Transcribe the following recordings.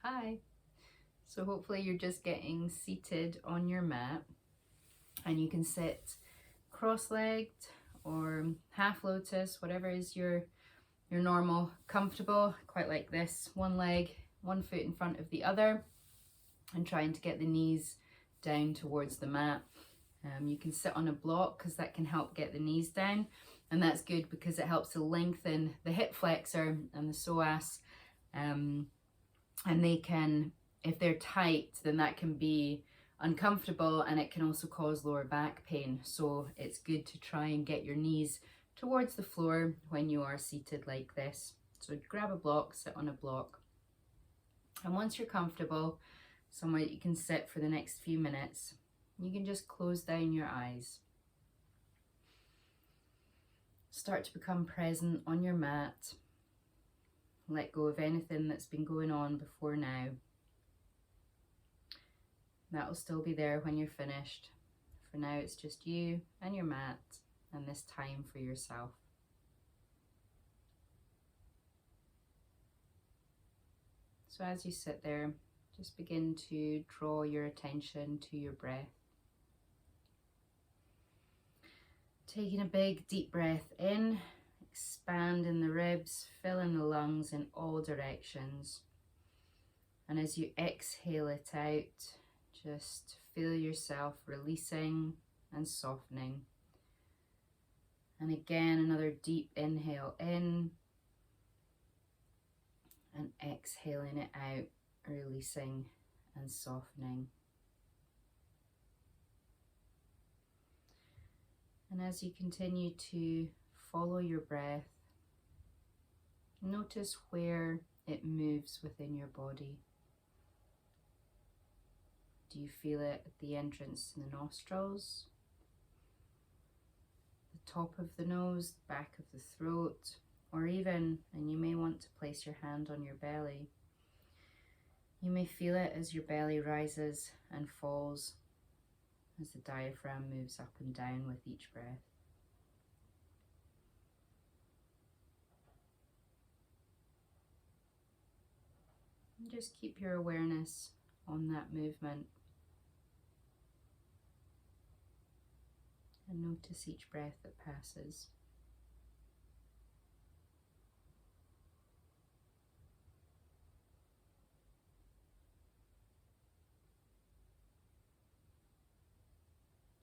Hi. So hopefully you're just getting seated on your mat and you can sit cross-legged or half lotus, whatever is your normal comfortable, quite like this, one leg, one foot in front of the other, and trying to get the knees down towards the mat. You can sit on a block because that can help get the knees down, and that's good because it helps to lengthen the hip flexor and the psoas, and they can, if they're tight, then that can be uncomfortable and it can also cause lower back pain. So it's good to try and get your knees towards the floor when you are seated like this. So grab a block, sit on a block. And once you're comfortable, somewhere that you can sit for the next few minutes, you can just close down your eyes. Start to become present on your mat. Let go of anything that's been going on before now. That will still be there when you're finished. For now, it's just you and your mat and this time for yourself. So as you sit there, just begin to draw your attention to your breath. Taking a big deep breath in, expand in the ribs, fill in the lungs in all directions. And as you exhale it out, just feel yourself releasing and softening. And again, another deep inhale in and exhaling it out, releasing and softening. And as you continue to follow your breath, notice where it moves within your body. Do you feel it at the entrance to the nostrils, the top of the nose, the back of the throat, or even, and you may want to place your hand on your belly, you may feel it as your belly rises and falls as the diaphragm moves up and down with each breath. And just keep your awareness on that movement. And notice each breath that passes.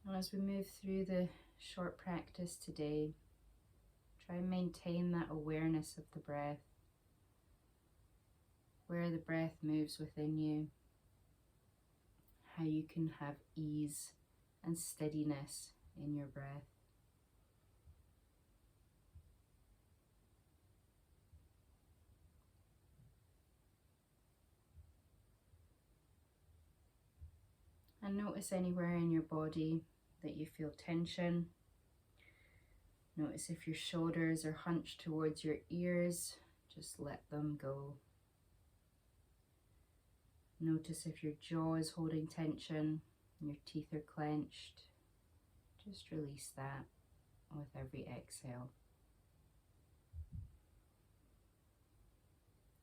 And as we move through the short practice today, try and maintain that awareness of the breath, where the breath moves within you, how you can have ease and steadiness in your breath. And notice anywhere in your body that you feel tension. Notice if your shoulders are hunched towards your ears, just let them go. Notice if your jaw is holding tension and your teeth are clenched. Just release that with every exhale.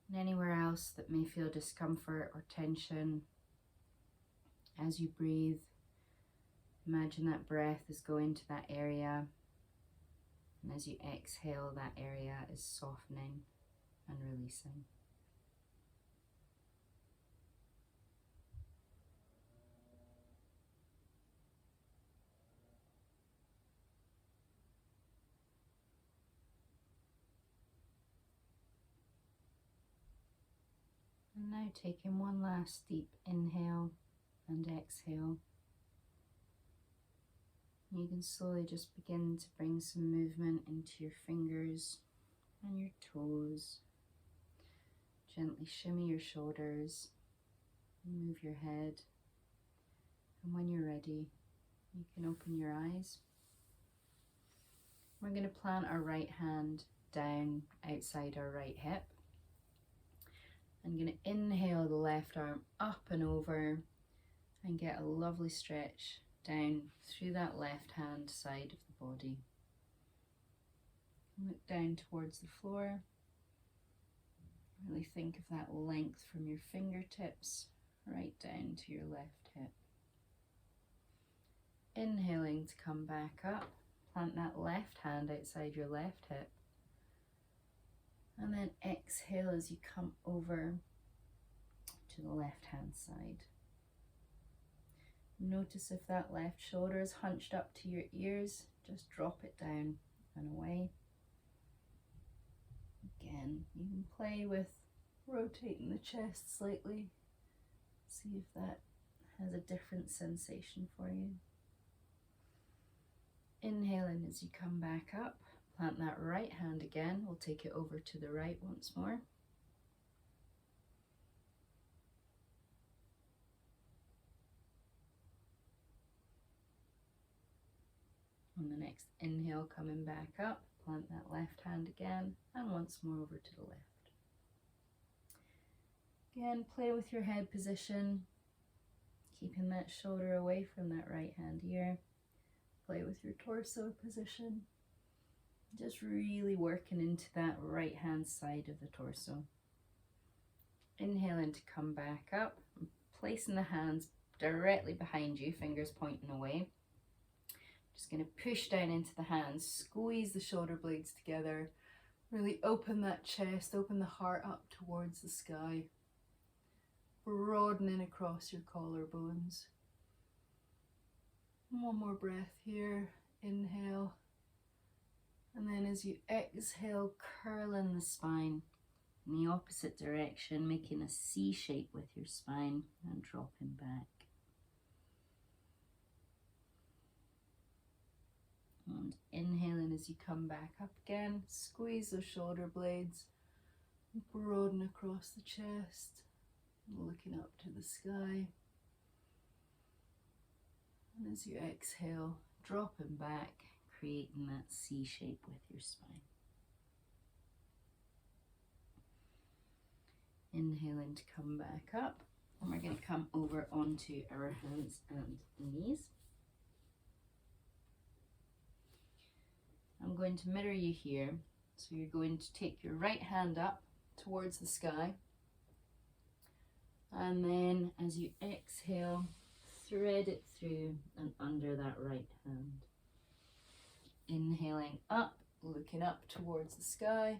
And anywhere else that may feel discomfort or tension, as you breathe, imagine that breath is going to that area, and as you exhale, that area is softening and releasing. And now taking one last deep inhale and exhale. You can slowly just begin to bring some movement into your fingers and your toes. Gently shimmy your shoulders, move your head, and when you're ready, you can open your eyes. We're going to plant our right hand down outside our right hip. I'm going to inhale the left arm up and over and get a lovely stretch down through that left hand side of the body. Look down towards the floor Really think of that length from your fingertips right down to your left hip. Inhaling to come back up, plant that left hand outside your left hip. And then exhale as you come over to the left hand side. Notice if that left shoulder is hunched up to your ears, just drop it down and away. Again, you can play with rotating the chest slightly. See if that has a different sensation for you. Inhaling as you come back up, plant that right hand again. We'll take it over to the right once more. On the next inhale, coming back up, plant that left hand again, and once more over to the left. Again, play with your head position, keeping that shoulder away from that right hand ear. Play with your torso position, just really working into that right hand side of the torso. Inhaling to come back up, placing the hands directly behind you, fingers pointing away. Just going to push down into the hands, squeeze the shoulder blades together, really open that chest, open the heart up towards the sky, broadening across your collarbones. One more breath here, inhale, and then as you exhale, curling the spine in the opposite direction, making a C shape with your spine and dropping back. And inhaling as you come back up again, squeeze those shoulder blades, broaden across the chest, looking up to the sky. And as you exhale, dropping back, creating that C shape with your spine. Inhaling to come back up, and we're going to come over onto our hands and knees. I'm going to mirror you here, so you're going to take your right hand up towards the sky, and then as you exhale, thread it through and under that right hand. Inhaling up, looking up towards the sky,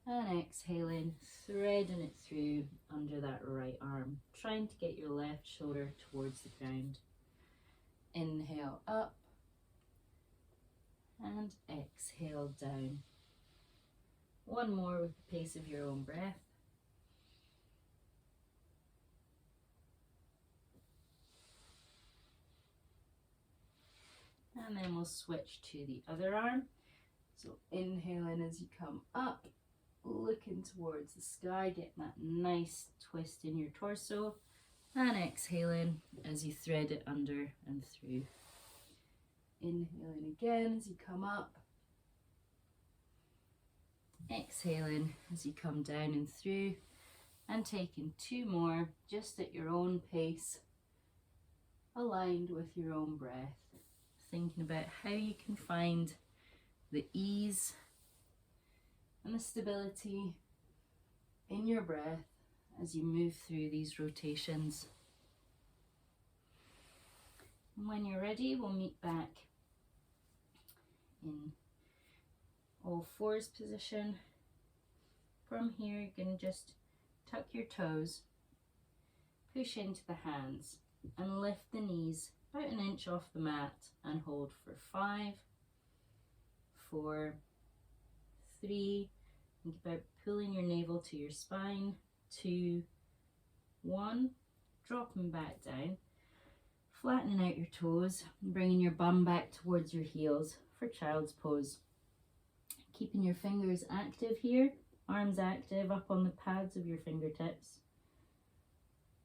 and exhaling, threading it through under that right arm, trying to get your left shoulder towards the ground. Inhale up, and exhale down. One more with the pace of your own breath. And then we'll switch to the other arm. So inhaling as you come up, looking towards the sky, getting that nice twist in your torso, and exhaling as you thread it under and through. Inhaling again as you come up, exhaling as you come down and through, and taking two more just at your own pace, aligned with your own breath, thinking about how you can find the ease and the stability in your breath as you move through these rotations. And when you're ready, we'll meet back in all fours position. From here, you're going to just tuck your toes, push into the hands, and lift the knees about 1 inch off the mat and hold for 5, 4, 3, think about pulling your navel to your spine, 2, 1, dropping back down, flattening out your toes, and bringing your bum back towards your heels for child's pose. Keeping your fingers active here, arms active up on the pads of your fingertips.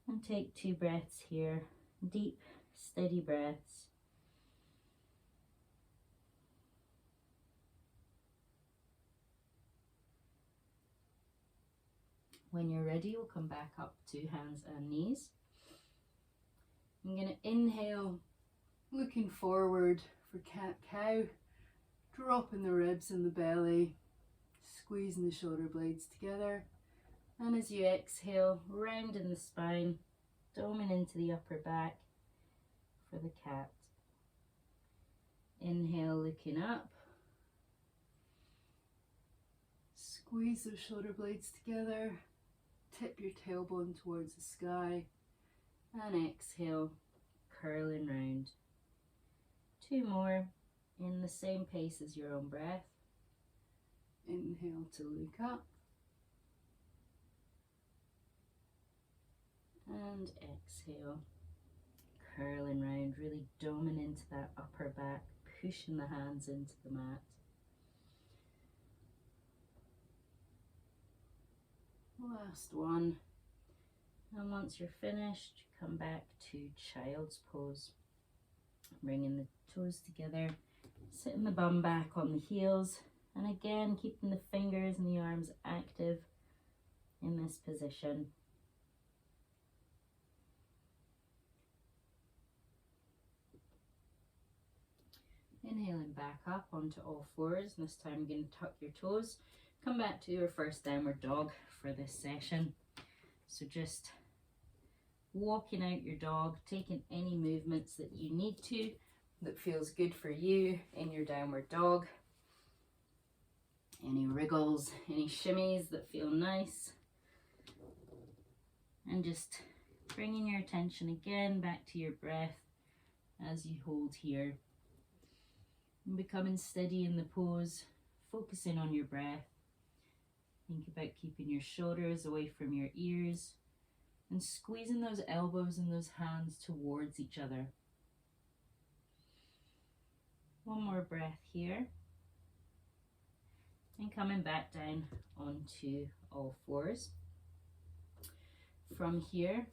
And take 2 breaths here, deep, steady breaths. When you're ready, we'll come back up to hands and knees. I'm going to inhale, looking forward for cat-cow, dropping the ribs in the belly, squeezing the shoulder blades together, And as you exhale, round in the spine, doming into the upper back for the cat. Inhale, looking up. Squeeze those shoulder blades together. Tip your tailbone towards the sky. And exhale, curling round. 2 more in the same pace as your own breath. Inhale to look up. And exhale, curling round, really doming into that upper back, pushing the hands into the mat. Last one. And once you're finished, come back to child's pose. Bringing the toes together, sitting the bum back on the heels, and again keeping the fingers and the arms active in this position. Inhaling back up onto all fours, and this time you're going to tuck your toes. Come back to your first downward dog for this session. So just walking out your dog, taking any movements that you need to, that feels good for you in your downward dog. Any wriggles, any shimmies that feel nice. And just bringing your attention again back to your breath as you hold here. And becoming steady in the pose, focusing on your breath. Think about keeping your shoulders away from your ears and squeezing those elbows and those hands towards each other. One more breath here. And coming back down onto all fours. From here,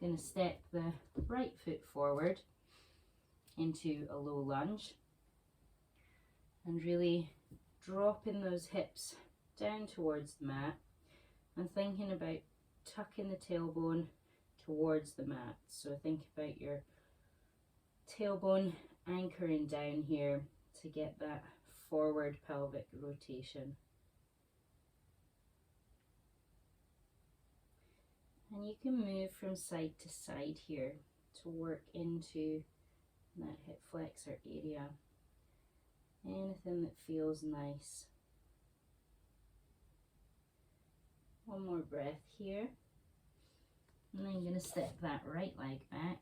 I'm going to step the right foot forward into a low lunge. And really dropping those hips down towards the mat and thinking about tucking the tailbone towards the mat. So think about your tailbone anchoring down here to get that forward pelvic rotation. And you can move from side to side here to work into that hip flexor area. Anything that feels nice. One more breath here. And then you're going to step that right leg back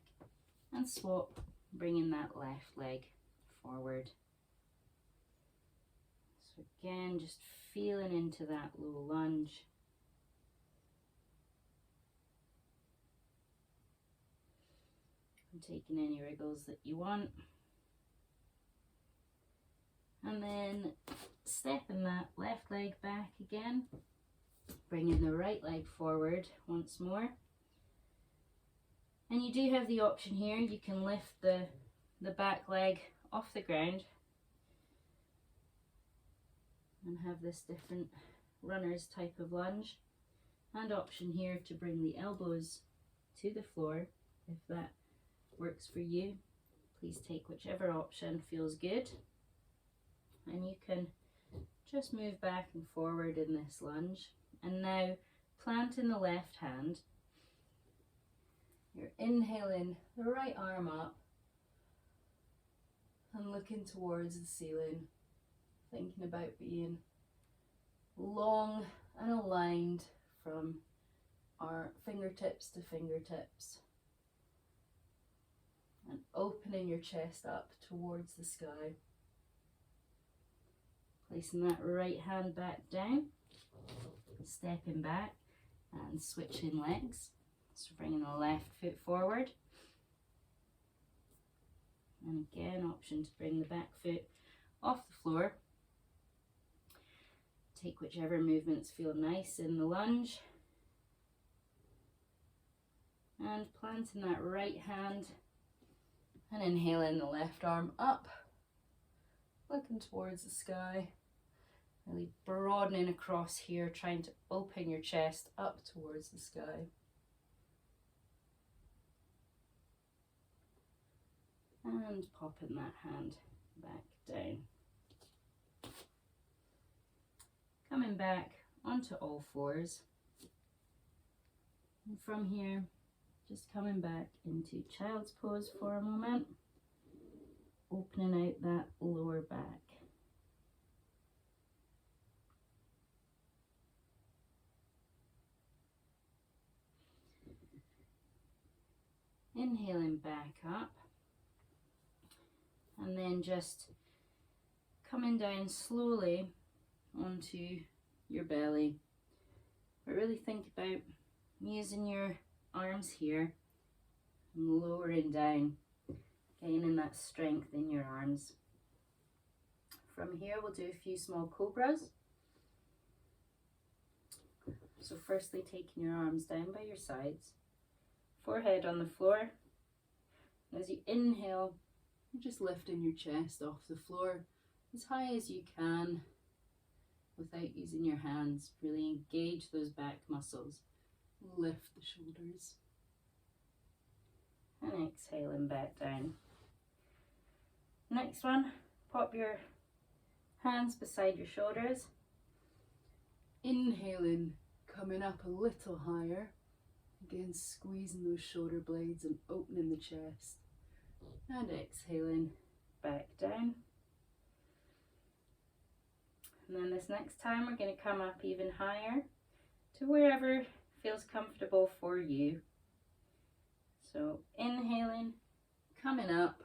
and swap, bringing that left leg forward. So again, just feeling into that low lunge. And taking any wriggles that you want. And then stepping that left leg back again, bringing the right leg forward once more. And you do have the option here, you can lift the back leg off the ground and have this different runner's type of lunge. And option here to bring the elbows to the floor, if that works for you. Please take whichever option feels good. And you can just move back and forward in this lunge. And now planting the left hand, you're inhaling the right arm up and looking towards the ceiling, thinking about being long and aligned from our fingertips to fingertips, and opening your chest up towards the sky. Placing that right hand back down, stepping back and switching legs. So bringing the left foot forward. And again, option to bring the back foot off the floor. Take whichever movements feel nice in the lunge. And planting that right hand and inhaling the left arm up. Looking towards the sky, really broadening across here, trying to open your chest up towards the sky. And popping that hand back down. Coming back onto all fours. And from here, just coming back into child's pose for a moment, opening out that lower back. Inhaling back up, and then just coming down slowly onto your belly. But really think about using your arms here and lowering down, gaining that strength in your arms. From here, we'll do a few small cobras. So firstly, taking your arms down by your sides, forehead on the floor. And as you inhale, you're just lifting your chest off the floor as high as you can without using your hands. Really engage those back muscles. Lift the shoulders. And exhaling back down. Next one, pop your hands beside your shoulders. Inhaling, coming up a little higher. Again, squeezing those shoulder blades and opening the chest. And exhaling back down. And then this next time we're going to come up even higher to wherever feels comfortable for you. So inhaling, coming up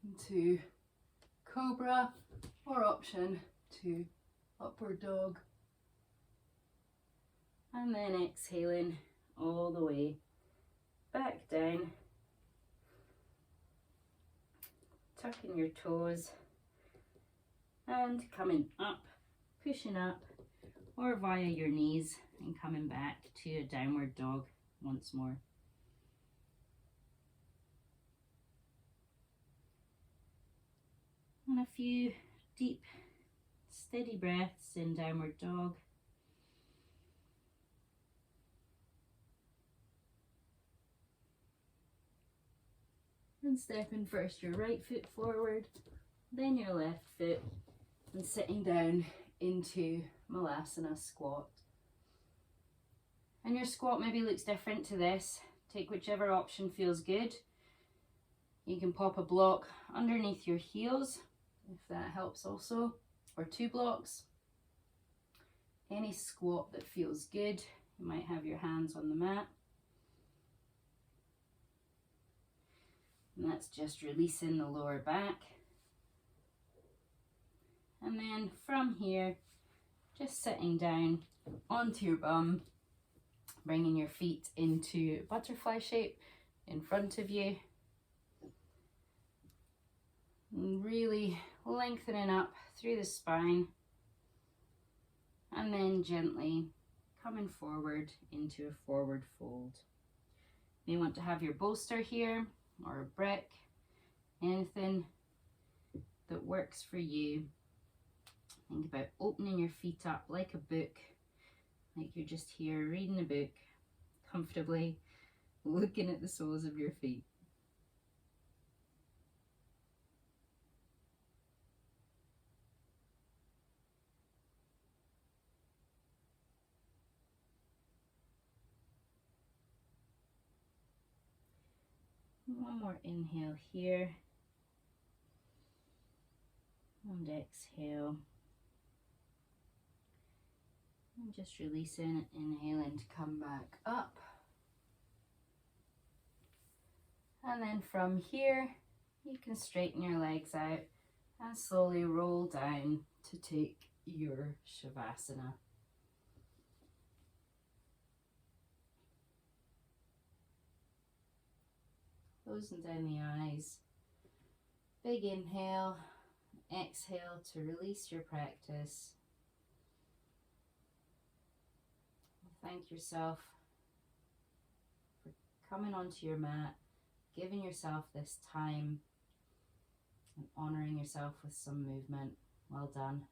into cobra, or option to upward dog. And then exhaling all the way back down. Tucking your toes and coming up, pushing up, or via your knees and coming back to a downward dog once more. And a few deep, steady breaths in downward dog. And stepping first your right foot forward, then your left foot, and sitting down into Malasana squat. And your squat maybe looks different to this. Take whichever option feels good. You can pop a block underneath your heels, if that helps also, or 2 blocks. Any squat that feels good. You might have your hands on the mat. And that's just releasing the lower back. And then from here, just sitting down onto your bum, bringing your feet into butterfly shape in front of you. And really lengthening up through the spine. And then gently coming forward into a forward fold. You may want to have your bolster here, or a brick, anything that works for you. Think about opening your feet up like a book, like you're just here reading a book, comfortably looking at the soles of your feet. One more inhale here, and exhale. And just releasing, inhaling to come back up. And then from here, you can straighten your legs out and slowly roll down to take your Shavasana. Closing down the eyes. Big inhale, exhale to release your practice. Thank yourself for coming onto your mat, giving yourself this time, and honouring yourself with some movement. Well done.